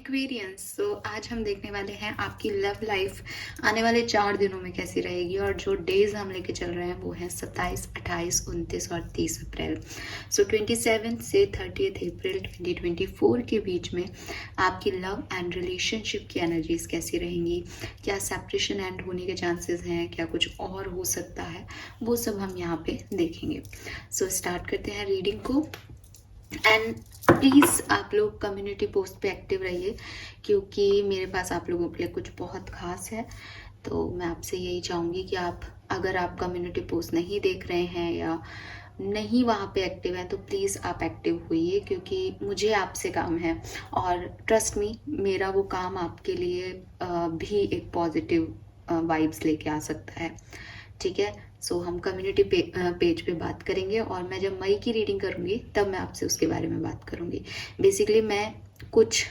Aquarians. तो आज हम देखने वाले हैं आपकी लव लाइफ आने वाले 4 दिनों में कैसी रहेगी। और जो डेज हम लेके चल रहे हैं वो हैं 27, 28, 29 और 30 अप्रैल। 27 से 30 अप्रैल 2024 के बीच में आपकी लव एंड रिलेशनशिप की एनर्जीज कैसी रहेंगी, क्या सेपरेशन एंड होने के चांसेस हैं, क्या कुछ और हो सकता है, वो सब हम यहाँ पे देखेंगे। स्टार्ट करते हैं रीडिंग को। एंड प्लीज़ आप लोग कम्युनिटी पोस्ट पे एक्टिव रहिए, क्योंकि मेरे पास आप लोगों के लिए कुछ बहुत ख़ास है। तो मैं आपसे यही चाहूँगी कि अगर आप कम्युनिटी पोस्ट नहीं देख रहे हैं या नहीं वहाँ पे एक्टिव हैं तो प्लीज़ आप एक्टिव होइए, क्योंकि मुझे आपसे काम है। और ट्रस्ट मी, मेरा वो काम आपके लिए भी एक पॉजिटिव वाइब्स लेके आ सकता है। ठीक है, हम कम्युनिटी पेज पे बात करेंगे, और मैं जब मई की रीडिंग करूँगी तब मैं आपसे उसके बारे में बात करूँगी। बेसिकली मैं कुछ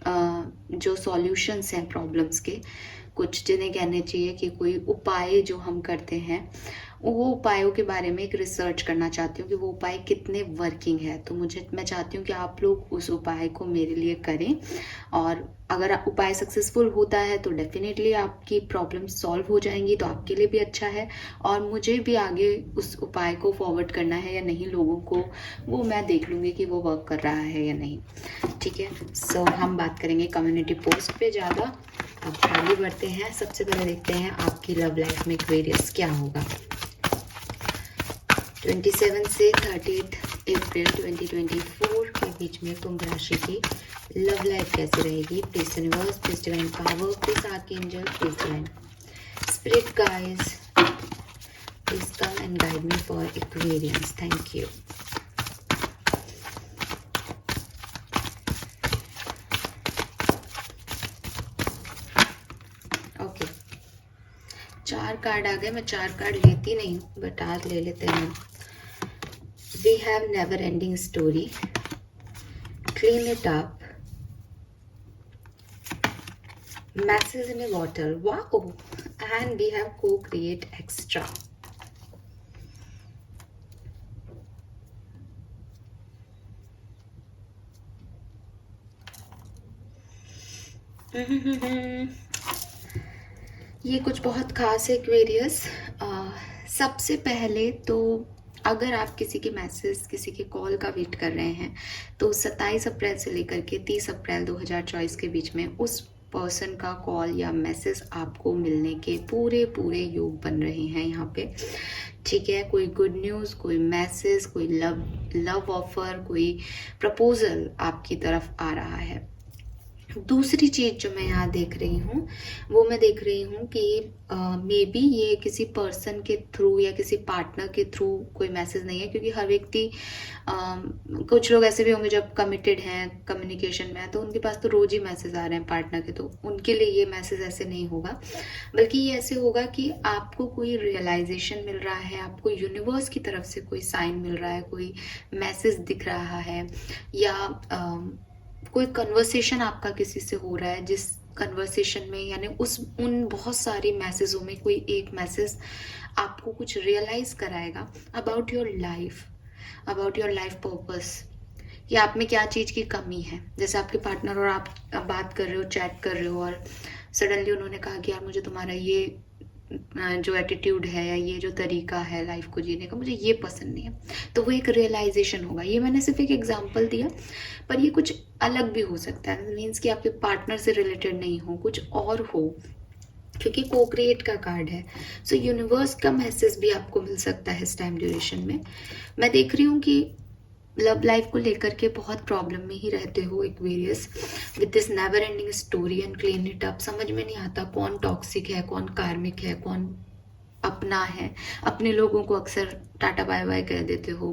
जो सॉल्यूशंस हैं प्रॉब्लम्स के, कुछ जिन्हें कहने चाहिए कि कोई उपाय जो हम करते हैं, वो उपायों के बारे में एक रिसर्च करना चाहती हूँ कि वो उपाय कितने वर्किंग है। तो मैं चाहती हूँ कि आप लोग उस उपाय को मेरे लिए करें, और अगर उपाय सक्सेसफुल होता है तो डेफिनेटली आपकी प्रॉब्लम सॉल्व हो जाएंगी, तो आपके लिए भी अच्छा है। और मुझे भी आगे उस उपाय को फॉरवर्ड करना है या नहीं लोगों को, वो मैं देख लूँगी कि वो वर्क कर रहा है या नहीं। ठीक है, हम बात करेंगे कम्युनिटी पोस्ट पे ज़्यादा। अब आगे बढ़ते हैं। सबसे पहले देखते हैं आपकी लव लाइफ में एक्वेरियस क्या होगा 27 से 30 अप्रैल 2024 के बीच में। कुंभ राशि की लव लाइफ कैसी रहेगी? Please universe, please divine power, please archangel, please divine spirit guys, please come and guide me for Aquarians. Thank you. Okay, 4 card आ गए। मैं 4 कार्ड लेती नहीं हूँ, बट आज ले लेते हैं। We have never ending story, clean it up, masses in a bottle, wow, and we have co-create extra. ये कुछ बहुत खास है एक्वेरियस। सबसे पहले तो अगर आप किसी के मैसेज, किसी के कॉल का वेट कर रहे हैं, तो 27 अप्रैल से लेकर के 30 अप्रैल 2024 के बीच में उस पर्सन का कॉल या मैसेज आपको मिलने के पूरे योग बन रहे हैं यहाँ पे। ठीक है, कोई गुड न्यूज़, कोई मैसेज, कोई लव ऑफर, कोई प्रपोजल आपकी तरफ आ रहा है। दूसरी चीज़ जो मैं यहाँ देख रही हूँ, वो मैं देख रही हूँ कि मे बी ये किसी पर्सन के थ्रू या किसी पार्टनर के थ्रू कोई मैसेज नहीं है, क्योंकि हर व्यक्ति कुछ लोग ऐसे भी होंगे जब कमिटेड हैं, कम्युनिकेशन में है, तो उनके पास तो रोज ही मैसेज आ रहे हैं पार्टनर के, तो उनके लिए ये मैसेज ऐसे नहीं होगा। बल्कि ये ऐसे होगा कि आपको कोई रियलाइजेशन मिल रहा है, आपको यूनिवर्स की तरफ से कोई साइन मिल रहा है, कोई मैसेज दिख रहा है, या कोई कन्वर्सेशन आपका किसी से हो रहा है, जिस कन्वर्सेशन में यानी उन बहुत सारी मैसेजों में कोई एक मैसेज आपको कुछ रियलाइज कराएगा about your life, about your life purpose, कि आप में क्या चीज़ की कमी है। जैसे आपके पार्टनर और आप बात कर रहे हो, चैट कर रहे हो, और सडनली उन्होंने कहा कि यार मुझे तुम्हारा ये जो एटीट्यूड है या ये जो तरीका है लाइफ को जीने का, मुझे ये पसंद नहीं है। तो वो एक रियलाइजेशन होगा। ये मैंने सिर्फ एक एग्जांपल दिया, पर ये कुछ अलग भी हो सकता है। मीन्स कि आपके पार्टनर से रिलेटेड नहीं हो, कुछ और हो, क्योंकि को क्रिएट का कार्ड है। यूनिवर्स का मैसेज भी आपको मिल सकता है इस टाइम ड्यूरेशन में। मैं देख रही हूँ कि लव लाइफ को लेकर के बहुत प्रॉब्लम में ही रहते हो Aquarius, with this never ending story and clean it up. समझ में नहीं आता कौन टॉक्सिक है, कौन कार्मिक है, कौन अपना है। अपने लोगों को अक्सर टाटा बाय बाय कह देते हो,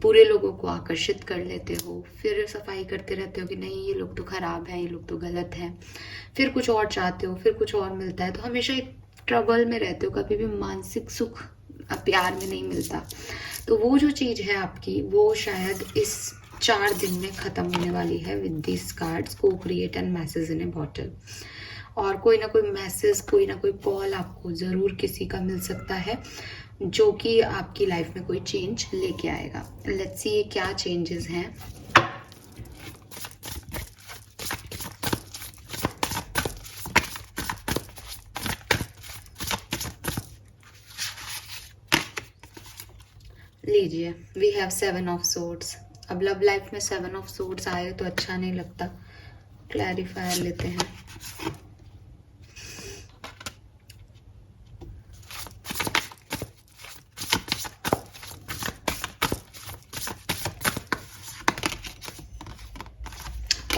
पूरे लोगों को आकर्षित कर लेते हो, फिर सफाई करते रहते हो कि नहीं ये लोग तो खराब हैं, ये लोग तो गलत हैं, फिर कुछ और चाहते हो, फिर कुछ और मिलता है, तो हमेशा एक ट्रबल में रहते हो, कभी भी मानसिक सुख प्यार में नहीं मिलता। तो वो जो चीज़ है आपकी, वो शायद इस 4 दिन में ख़त्म होने वाली है विद दिस कार्ड्स, को create and message in A bottle. और कोई ना कोई मैसेज, कोई ना कोई कॉल आपको ज़रूर किसी का मिल सकता है, जो कि आपकी लाइफ में कोई चेंज लेके आएगा। लेट्स सी ये क्या चेंजेस हैं। लीजिए, वी हैव 7 ऑफ सोर्ड्स। अब लव लाइफ में 7 ऑफ सोर्ड्स आए तो अच्छा नहीं लगता। क्लैरिफायर लेते हैं।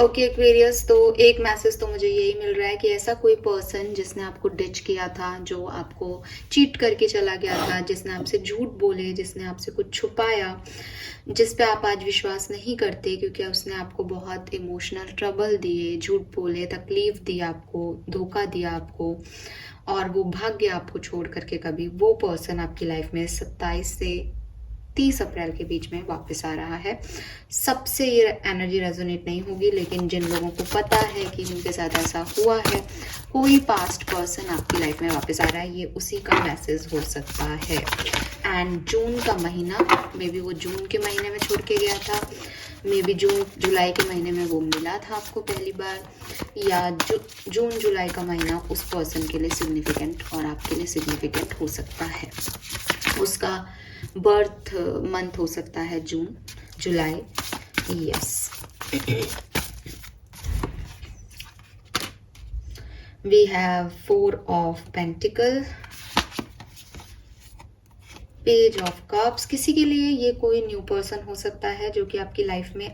ओके एक्वेरियस, तो एक मैसेज तो मुझे यही मिल रहा है कि ऐसा कोई पर्सन जिसने आपको डिच किया था, जो आपको चीट करके चला गया था, जिसने आपसे झूठ बोले, जिसने आपसे कुछ छुपाया, जिस पे आप आज विश्वास नहीं करते क्योंकि उसने आपको बहुत इमोशनल ट्रबल दिए, झूठ बोले, तकलीफ दी आपको, धोखा दिया आपको और वो भाग गया आपको छोड़ करके कभी, वो पर्सन आपकी लाइफ में 27 से 30 अप्रैल के बीच में वापस आ रहा है। सबसे ये एनर्जी रेजोनेट नहीं होगी, लेकिन जिन लोगों को पता है कि जिनके साथ ऐसा हुआ है, कोई पास्ट पर्सन आपकी लाइफ में वापस आ रहा है, ये उसी का मैसेज हो सकता है। एंड जून का महीना, मे बी वो जून के महीने में छोड़ के गया था, मे बी जून जुलाई के महीने में वो मिला था आपको पहली बार, या जून जुलाई का महीना उस पर्सन के लिए सिग्निफिकेंट और आपके लिए सिग्निफिकेंट हो सकता है। उसका बर्थ मंथ हो सकता है जून जुलाई। Yes, we have 4 of pentacle, page of cups. किसी के लिए ये कोई न्यू पर्सन हो सकता है जो कि आपकी लाइफ में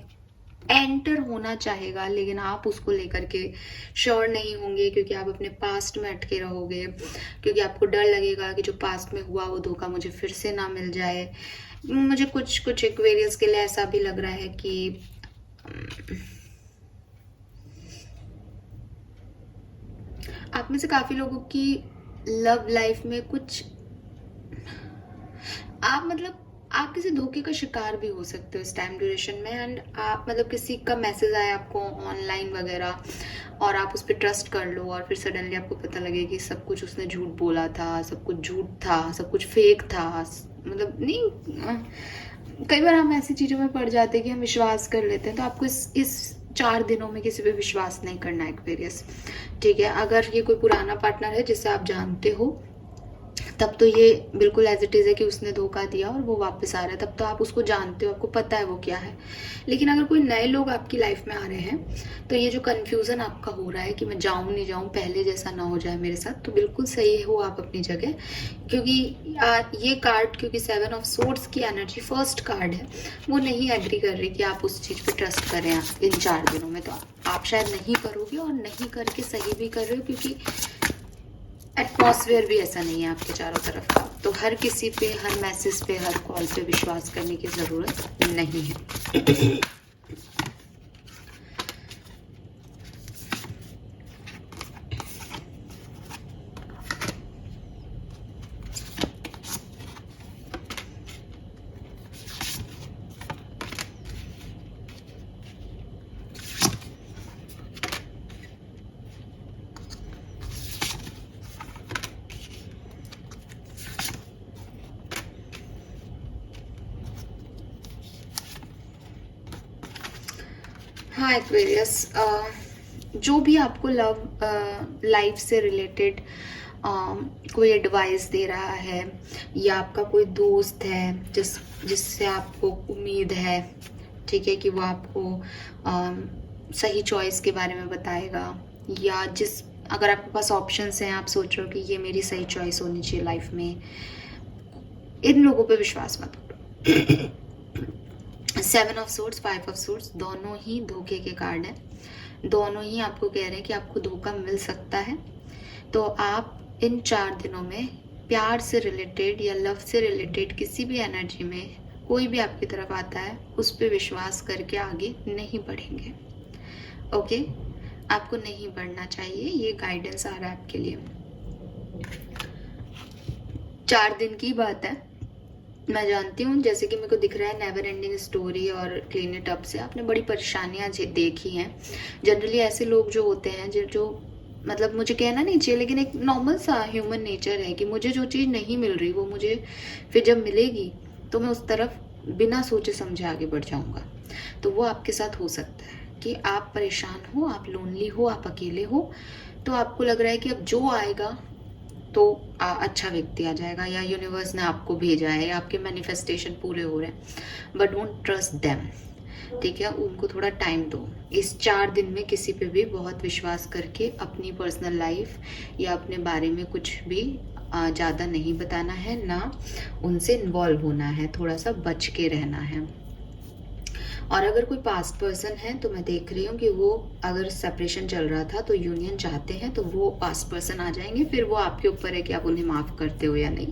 एंटर होना चाहेगा, लेकिन आप उसको लेकर के श्योर नहीं होंगे क्योंकि आप अपने पास्ट में अटके रहोगे, क्योंकि आपको डर लगेगा कि जो पास्ट में हुआ वो धोखा मुझे फिर से ना मिल जाए। मुझे कुछ एक्वेरियस के लिए ऐसा भी लग रहा है कि आप में से काफी लोगों की लव लाइफ में कुछ आप किसी धोखे का शिकार भी हो सकते हो इस टाइम ड्यूरेशन में। एंड आप किसी का मैसेज आया आपको ऑनलाइन वगैरह और आप उस पर ट्रस्ट कर लो और फिर सडनली आपको पता लगे कि सब कुछ उसने झूठ बोला था, सब कुछ झूठ था, सब कुछ फेक था। नहीं, कई बार हम ऐसी चीज़ों में पड़ जाते हैं कि हम विश्वास कर लेते हैं। तो आपको इस 4 दिनों में किसी पे विश्वास नहीं करना है एक्वेरियस, ठीक है। अगर ये कोई पुराना पार्टनर है जिसे आप जानते हो, तब तो ये बिल्कुल एज इट इज़ है कि उसने धोखा दिया और वो वापस आ रहा है, तब तो आप उसको जानते हो, आपको पता है वो क्या है। लेकिन अगर कोई नए लोग आपकी लाइफ में आ रहे हैं तो ये जो कन्फ्यूज़न आपका हो रहा है कि मैं जाऊँ नहीं जाऊँ, पहले जैसा ना हो जाए मेरे साथ, तो बिल्कुल सही हो आप अपनी जगह। क्योंकि ये कार्ड, क्योंकि 7 ऑफ सोर्ड्स की एनर्जी फर्स्ट कार्ड है, वो नहीं एग्री कर रही कि आप उस चीज़ पर ट्रस्ट करें इन 4 दिनों में। तो आप शायद नहीं करोगे और नहीं करके सही भी कर रहे हो, क्योंकि एटमॉस्फेयर भी ऐसा नहीं है आपके चारों तरफ का। तो हर किसी पे, हर मैसेज पे, हर कॉल पे विश्वास करने की ज़रूरत नहीं है। हाँ एक्वेरियस, जो भी आपको लव लाइफ से रिलेटेड कोई एडवाइस दे रहा है, या आपका कोई दोस्त है जिससे आपको उम्मीद है, ठीक है, कि वो आपको सही चॉइस के बारे में बताएगा, या अगर आपके पास ऑप्शंस हैं, आप सोच रहे हो कि ये मेरी सही चॉइस होनी चाहिए लाइफ में, इन लोगों पे विश्वास मत करो। 7 ऑफ सोर्ड्स, 5 ऑफ सोर्ड्स, दोनों ही धोखे के कार्ड हैं। दोनों ही आपको कह रहे हैं कि आपको धोखा मिल सकता है। तो आप इन 4 दिनों में प्यार से रिलेटेड या लव से रिलेटेड किसी भी एनर्जी में कोई भी आपकी तरफ आता है, उस पर विश्वास करके आगे नहीं बढ़ेंगे। ओके, आपको नहीं बढ़ना चाहिए, ये गाइडेंस आ रहा है आपके लिए। 4 दिन की बात है, मैं जानती हूँ, जैसे कि मेरे को दिख रहा है नेवर एंडिंग स्टोरी और क्लीन इट अप से आपने बड़ी परेशानियाँ देखी हैं। जनरली ऐसे लोग जो होते हैं जो मुझे कहना नहीं चाहिए, लेकिन एक नॉर्मल सा ह्यूमन नेचर है कि मुझे जो चीज़ नहीं मिल रही वो मुझे फिर जब मिलेगी तो मैं उस तरफ बिना सोचे समझे आगे बढ़ जाऊँगा। तो वो आपके साथ हो सकता है कि आप परेशान हो, आप लोनली हो, आप अकेले हो, तो आपको लग रहा है कि अब जो आएगा तो अच्छा व्यक्ति आ जाएगा, या यूनिवर्स ने आपको भेजा है, या आपके मैनिफेस्टेशन पूरे हो रहे हैं, बट डोंट ट्रस्ट देम, ठीक है। उनको थोड़ा टाइम दो। इस 4 दिन में किसी पे भी बहुत विश्वास करके अपनी पर्सनल लाइफ या अपने बारे में कुछ भी ज़्यादा नहीं बताना है, ना उनसे इन्वॉल्व होना है, थोड़ा सा बच के रहना है। और अगर कोई पास्ट पर्सन है तो मैं देख रही हूँ कि वो अगर सेपरेशन चल रहा था तो यूनियन चाहते हैं, तो वो पास्ट पर्सन आ जाएंगे, फिर वो आपके ऊपर है कि आप उन्हें माफ़ करते हो या नहीं।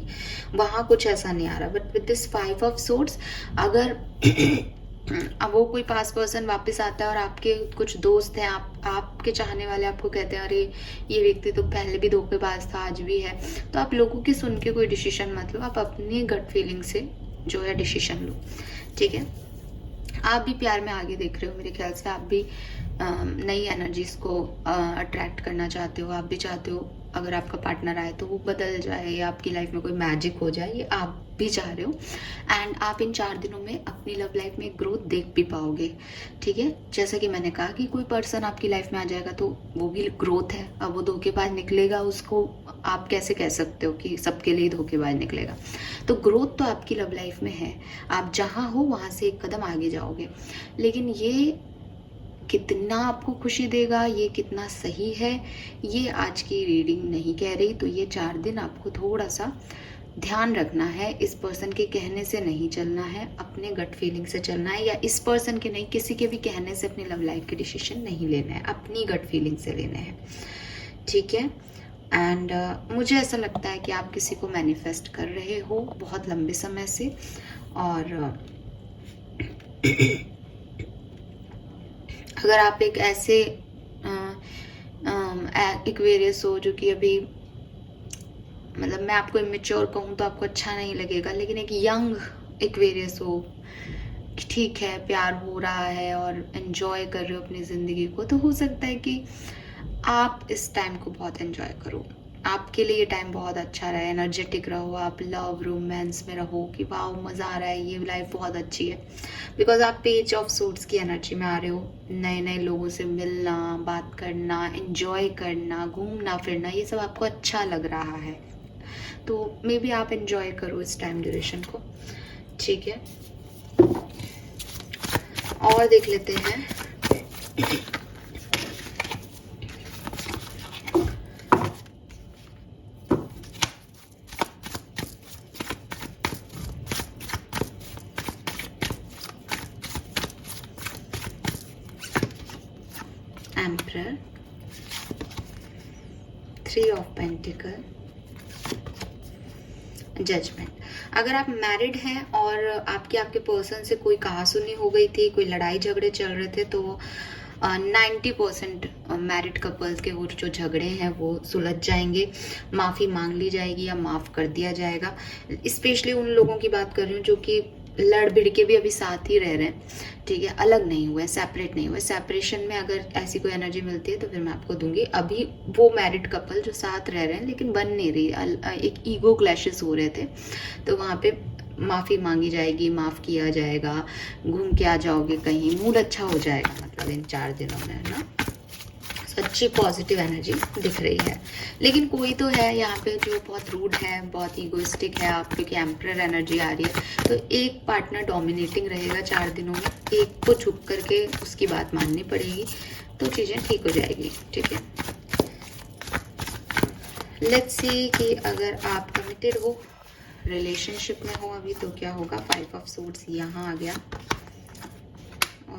वहाँ कुछ ऐसा नहीं आ रहा। But with this 5 of swords, अगर अब वो कोई पास पर्सन वापस आता है और आपके कुछ दोस्त हैं, आपके चाहने वाले आपको कहते हैं अरे ये व्यक्ति तो पहले भी धोखेबाज था, आज भी है, तो आप लोगों की सुन के कोई डिसीजन मत लो, आप अपनी गट फीलिंग से जो है डिसीजन लो, ठीक है। आप भी प्यार में आगे देख रहे हो, मेरे ख्याल से आप भी नई एनर्जीज को अट्रैक्ट करना चाहते हो। आप भी चाहते हो अगर आपका पार्टनर आए तो वो बदल जाए या आपकी लाइफ में कोई मैजिक हो जाए, ये आप भी चाह रहे हो। एंड आप इन 4 दिनों में अपनी लव लाइफ में ग्रोथ देख भी पाओगे, ठीक है। जैसा कि मैंने कहा कि कोई पर्सन आपकी लाइफ में आ जाएगा तो वो भी ग्रोथ है। अब वो धोखेबाज निकलेगा, उसको आप कैसे कह सकते हो कि सबके लिए धोखेबाज निकलेगा। तो ग्रोथ तो आपकी लव लाइफ में है, आप जहाँ हो वहाँ से एक कदम आगे जाओगे। लेकिन ये कितना आपको खुशी देगा, ये कितना सही है, ये आज की रीडिंग नहीं कह रही। तो ये 4 दिन आपको थोड़ा सा ध्यान रखना है, इस पर्सन के कहने से नहीं चलना है, अपने गट फीलिंग से चलना है, या इस पर्सन के नहीं, किसी के भी कहने से अपनी लव लाइफ के डिसीजन नहीं लेना है, अपनी गट फीलिंग से लेने हैं, ठीक है। एंड मुझे ऐसा लगता है कि आप किसी को मैनिफेस्ट कर रहे हो बहुत लंबे समय से, और अगर आप एक ऐसे एक्वेरियस हो जो कि अभी, मतलब मैं आपको इमेच्योर कहूँ तो आपको अच्छा नहीं लगेगा, लेकिन एक यंग एक्वेरियस हो, ठीक है, प्यार हो रहा है और एंजॉय कर रहे हो अपनी ज़िंदगी को, तो हो सकता है कि आप इस टाइम को बहुत एंजॉय करो। आपके लिए ये टाइम बहुत अच्छा रहा है, एनर्जेटिक रहो, आप लव रोमांस में रहो कि वाह मज़ा आ रहा है, ये लाइफ बहुत अच्छी है। बिकॉज आप पेज ऑफ सूट्स की एनर्जी में आ रहे हो, नए नए लोगों से मिलना, बात करना, एंजॉय करना, घूमना फिरना, ये सब आपको अच्छा लग रहा है। तो मे बी आप एंजॉय करो इस टाइम ड्यूरेशन को, ठीक है। और देख लेते हैं। Emperor, 3 of pentacle, judgement. अगर आप मैरिड हैं और आपके पर्सन से कोई कहासुनी हो गई थी, कोई लड़ाई झगड़े चल रहे थे, तो 90% मैरिड कपल्स के वो जो झगड़े हैं वो सुलझ जाएंगे, माफ़ी मांग ली जाएगी या माफ़ कर दिया जाएगा। स्पेशली उन लोगों की बात कर रही हूँ जो कि लड़ भिड़ के भी अभी साथ ही रह रहे हैं, ठीक है, अलग नहीं हुए, सेपरेट नहीं हुए। सेपरेशन में अगर ऐसी कोई एनर्जी मिलती है तो फिर मैं आपको दूंगी। अभी वो मैरिड कपल जो साथ रह रहे हैं लेकिन बन नहीं रही, एक ईगो क्लैशेस हो रहे थे, तो वहाँ पे माफ़ी मांगी जाएगी, माफ़ किया जाएगा, घूम के आ जाओगे कहीं, मूड अच्छा हो जाएगा, मतलब इन 4 दिनों में, है ना। अच्छी पॉजिटिव एनर्जी दिख रही है। लेकिन कोई तो है यहाँ पे जो बहुत रूड है, बहुत ईगोइस्टिक है, आप क्योंकि एम्परर एनर्जी आ रही है, तो एक पार्टनर डोमिनेटिंग रहेगा 4 दिनों में, एक को झुक करके उसकी बात माननी पड़ेगी, तो चीज़ें ठीक हो जाएगी, ठीक है। लेट्स सी कि अगर आप कमिटेड हो, रिलेशनशिप में हो अभी, तो क्या होगा। 5 ऑफ सोर्ड्स यहाँ आ गया,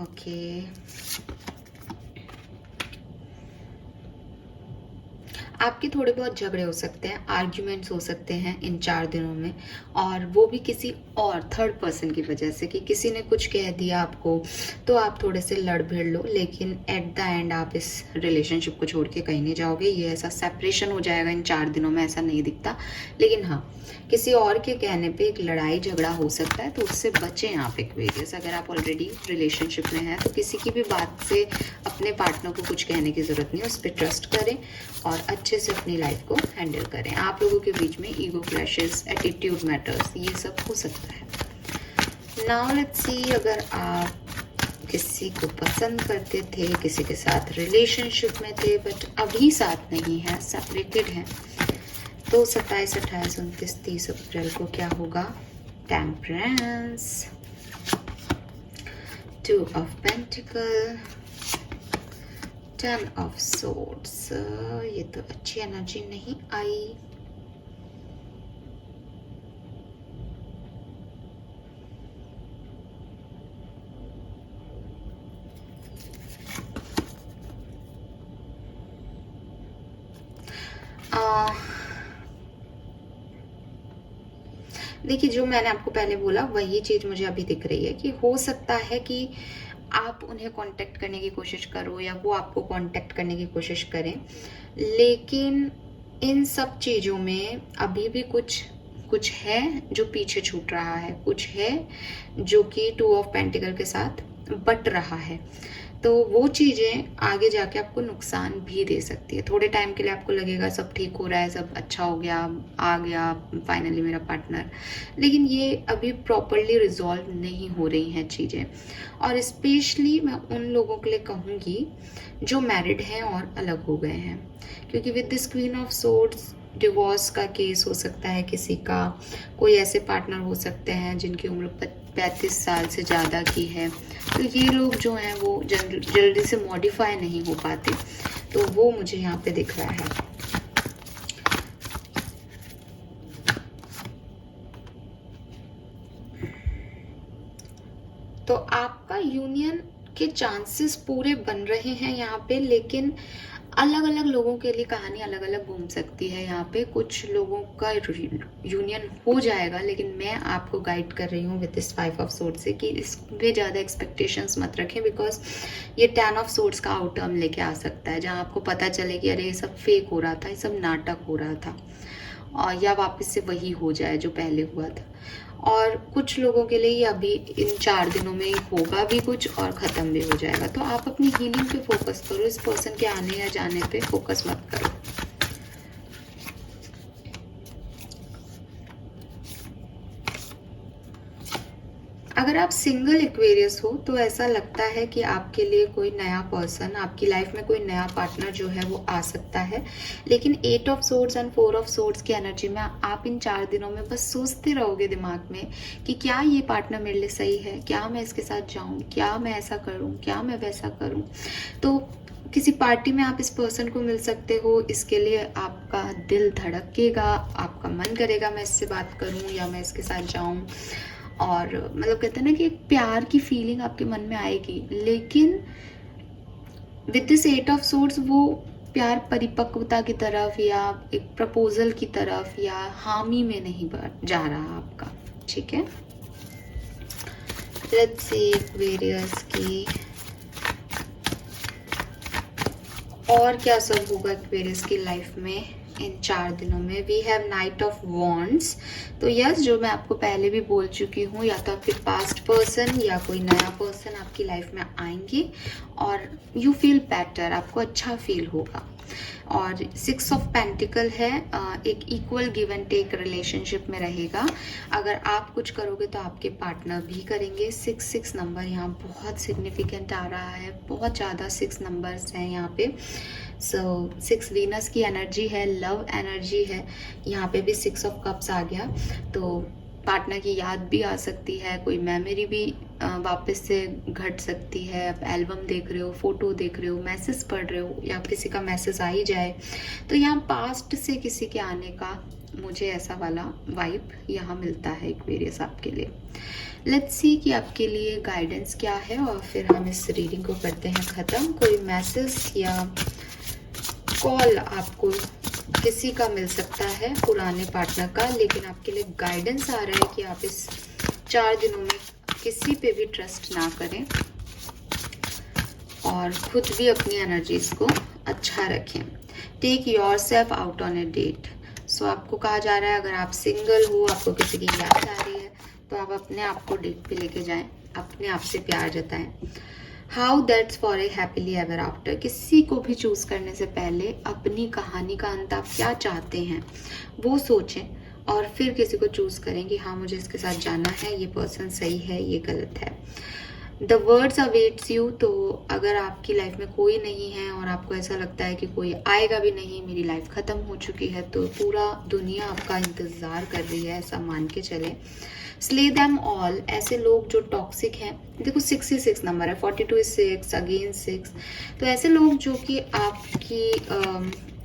ओके। आपके थोड़े बहुत झगड़े हो सकते हैं, आर्ग्यूमेंट्स हो सकते हैं इन 4 दिनों में, और वो भी किसी और थर्ड पर्सन की वजह से, कि किसी ने कुछ कह दिया आपको तो आप थोड़े से लड़ भिड़ लो, लेकिन एट द एंड आप इस रिलेशनशिप को छोड़ के कहीं नहीं जाओगे। ये ऐसा सेपरेशन हो जाएगा इन 4 दिनों में, ऐसा नहीं दिखता। लेकिन हाँ, किसी और के कहने पे एक लड़ाई झगड़ा हो सकता है, तो उससे बचें आप एक्वेरियस। अगर आप ऑलरेडी रिलेशनशिप में हैं तो किसी की भी बात से अपने पार्टनर को कुछ कहने की ज़रूरत नहीं है, उस पर ट्रस्ट करें और अच्छे से अपनी लाइफ को हैंडल करें। आप लोगों के बीच में ईगो क्लैशेस, एटीट्यूड मैटर्स, ये सब हो सकता है। नाउ लेट्स सी, अगर आप किसी को पसंद करते थे, किसी के साथ रिलेशनशिप में थे बट अभी साथ नहीं है, सेपरेटेड हैं, तो 27, 28, 29, 30 अप्रैल को क्या होगा? Temperance, 2 of pentacle, 10 of swords. ये तो अच्छी एनर्जी नहीं आई। देखिए, जो मैंने आपको पहले बोला वही चीज़ मुझे अभी दिख रही है कि हो सकता है कि आप उन्हें कांटेक्ट करने की कोशिश करो या वो आपको कांटेक्ट करने की कोशिश करें, लेकिन इन सब चीज़ों में अभी भी कुछ है जो पीछे छूट रहा है, कुछ है जो कि 2 ऑफ पेंटिकल के साथ बट रहा है। तो वो चीज़ें आगे जाके आपको नुकसान भी दे सकती है। थोड़े टाइम के लिए आपको लगेगा सब ठीक हो रहा है, सब अच्छा हो गया, आ गया फाइनली मेरा पार्टनर, लेकिन ये अभी प्रॉपरली रिजॉल्व नहीं हो रही हैं चीज़ें। और स्पेशली मैं उन लोगों के लिए कहूँगी जो मैरिड हैं और अलग हो गए हैं, क्योंकि with this queen of swords divorce का केस हो सकता है किसी का। कोई ऐसे पार्टनर हो सकते हैं जिनकी उम्र 35 साल से ज़्यादा की है, तो ये लोग जो हैं वो जल्दी से मॉडिफाई नहीं हो पाते, तो वो मुझे यहाँ पे दिख रहा है। तो आपका यूनियन के चांसेस पूरे बन रहे हैं यहाँ पे, लेकिन अलग अलग लोगों के लिए कहानी अलग अलग घूम सकती है। यहाँ पे कुछ लोगों का यूनियन हो जाएगा, लेकिन मैं आपको गाइड कर रही हूँ विद दिस 5 ऑफ सोर्ड्स से कि इसमें ज़्यादा एक्सपेक्टेशंस मत रखें, बिकॉज ये 10 ऑफ सोर्ड्स का आउटकम लेके आ सकता है, जहाँ आपको पता चले कि अरे ये सब फेक हो रहा था, ये सब नाटक हो रहा था, और या वापस से वही हो जाए जो पहले हुआ था। और कुछ लोगों के लिए ये अभी इन 4 दिनों में होगा भी कुछ और ख़त्म भी हो जाएगा। तो आप अपनी हीलिंग पे फोकस करो, इस पर्सन के आने या जाने पे फोकस मत करो। अगर आप सिंगल एक्वेरियस हो तो ऐसा लगता है कि आपके लिए कोई नया पर्सन, आपकी लाइफ में कोई नया पार्टनर जो है वो आ सकता है, लेकिन 8 of swords and 4 of swords की एनर्जी में आप इन 4 दिनों में बस सोचते रहोगे दिमाग में कि क्या ये पार्टनर मेरे लिए सही है, क्या मैं इसके साथ जाऊं, क्या मैं ऐसा करूं, क्या मैं वैसा करूं। तो किसी पार्टी में आप इस पर्सन को मिल सकते हो, इसके लिए आपका दिल धड़केगा, आपका मन करेगा मैं इससे बात करूं या मैं इसके साथ जाऊं, और मतलब कहते हैं ना कि एक प्यार की फीलिंग आपके मन में आएगी। लेकिन विद दिस 8 ऑफ सोर्ड्स वो प्यार परिपक्वता की तरफ या एक प्रपोजल की तरफ या हामी में नहीं जा रहा आपका, ठीक है। लेट्स सी एक्वेरियस की और क्या सब होगा एक्वेरियस की लाइफ में इन 4 दिनों में। We have knight of wands. तो यस, जो मैं आपको पहले भी बोल चुकी हूँ, या तो आपके पास्ट पर्सन या कोई नया पर्सन आपकी लाइफ में आएंगे और यू फील बेटर, आपको अच्छा फील होगा। और 6 ऑफ पेंटिकल है, एक equal give and take relationship में रहेगा। अगर आप कुछ करोगे तो आपके पार्टनर भी करेंगे। 6 नंबर यहाँ बहुत सिग्निफिकेंट आ रहा है, बहुत ज़्यादा 6 नंबर्स हैं यहाँ पे। सो 6 वीनस की एनर्जी है, लव एनर्जी है। यहाँ पे भी 6 ऑफ कप्स आ गया, तो पार्टनर की याद भी आ सकती है, कोई मेमोरी भी वापस से घट सकती है। आप एल्बम देख रहे हो, फोटो देख रहे हो, मैसेज पढ़ रहे हो, या किसी का मैसेज आ ही जाए, तो यहाँ पास्ट से किसी के आने का मुझे ऐसा वाला वाइब यहाँ मिलता है एक्वेरियस आपके लिए। लेट्स सी कि आपके लिए गाइडेंस क्या है, और फिर हम इस रीडिंग को करते हैं ख़त्म। कोई मैसेज या कॉल आपको किसी का मिल सकता है, पुराने पार्टनर का, लेकिन आपके लिए गाइडेंस आ रहा है कि आप इस 4 दिनों में किसी पे भी ट्रस्ट ना करें और खुद भी अपनी एनर्जीज को अच्छा रखें। Take yourself out on a date. So आपको कहा जा रहा है, अगर आप सिंगल हो, आपको किसी की याद आ रही है, तो आप अपने आप को डेट पे लेके जाएं, अपने आप से प्यार जताएं। How that's for a happily ever after. किसी को भी चूज करने से पहले अपनी कहानी का अंत आप क्या चाहते हैं वो सोचें, और फिर किसी को चूज करें कि हाँ मुझे इसके साथ जाना है, ये पर्सन सही है, ये गलत है। The words awaits you. तो अगर आपकी लाइफ में कोई नहीं है और आपको ऐसा लगता है कि कोई आएगा भी नहीं, मेरी लाइफ ख़त्म हो चुकी है, तो पूरा दुनिया आपका इंतज़ार कर रही है, ऐसा मान के चले। Slay them all. ऐसे लोग जो टॉक्सिक हैं, देखो 66 नंबर है, 42 is 6 अगेन 6, तो ऐसे लोग जो कि आपकी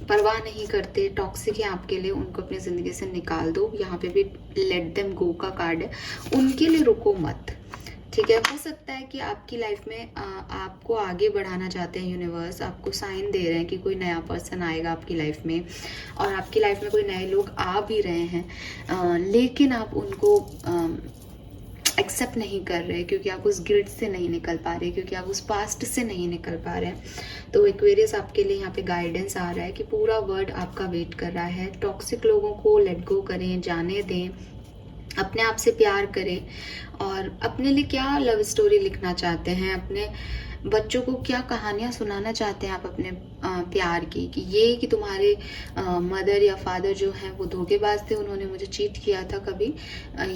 परवाह नहीं करते, टॉक्सिक है आपके लिए, उनको अपनी ज़िंदगी से निकाल दो। यहाँ पे भी लेट देम गो का कार्ड है, उनके लिए रुको मत, ठीक है। हो सकता है कि आपकी लाइफ में आपको आगे बढ़ाना चाहते हैं, यूनिवर्स आपको साइन दे रहे हैं कि कोई नया पर्सन आएगा आपकी लाइफ में, और आपकी लाइफ में कोई नए लोग आ भी रहे हैं, लेकिन आप उनको एक्सेप्ट नहीं कर रहे क्योंकि आप उस गिल्ट से नहीं निकल पा रहे, क्योंकि आप उस पास्ट से नहीं निकल पा रहे हैं। तो एक्वेरियस आपके लिए यहाँ पे गाइडेंस आ रहा है कि पूरा वर्ल्ड आपका वेट कर रहा है। टॉक्सिक लोगों को लेट गो करें, जाने दें, अपने आप से प्यार करें, और अपने लिए क्या लव स्टोरी लिखना चाहते हैं, अपने बच्चों को क्या कहानियाँ सुनाना चाहते हैं आप अपने प्यार की, कि ये कि तुम्हारे मदर या फादर जो हैं वो धोखेबाज थे, उन्होंने मुझे चीट किया था कभी,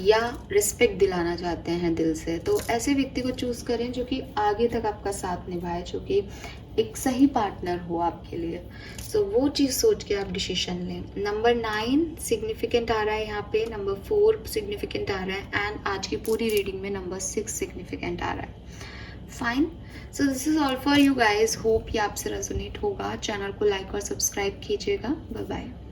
या रिस्पेक्ट दिलाना चाहते हैं दिल से। तो ऐसे व्यक्ति को चूज़ करें जो कि आगे तक आपका साथ निभाए, जो कि एक सही पार्टनर हो आपके लिए। सो वो चीज़ सोच के आप डिसीजन लें। नंबर 9 सिग्निफिकेंट आ रहा है यहाँ पे, नंबर 4 सिग्निफिकेंट आ रहा है, एंड आज की पूरी रीडिंग में नंबर 6 सिग्निफिकेंट आ रहा है। Fine, so this is all for you guys. Hope ये आपसे रेजोनेट होगा। चैनल को लाइक और सब्सक्राइब कीजिएगा। Bye bye.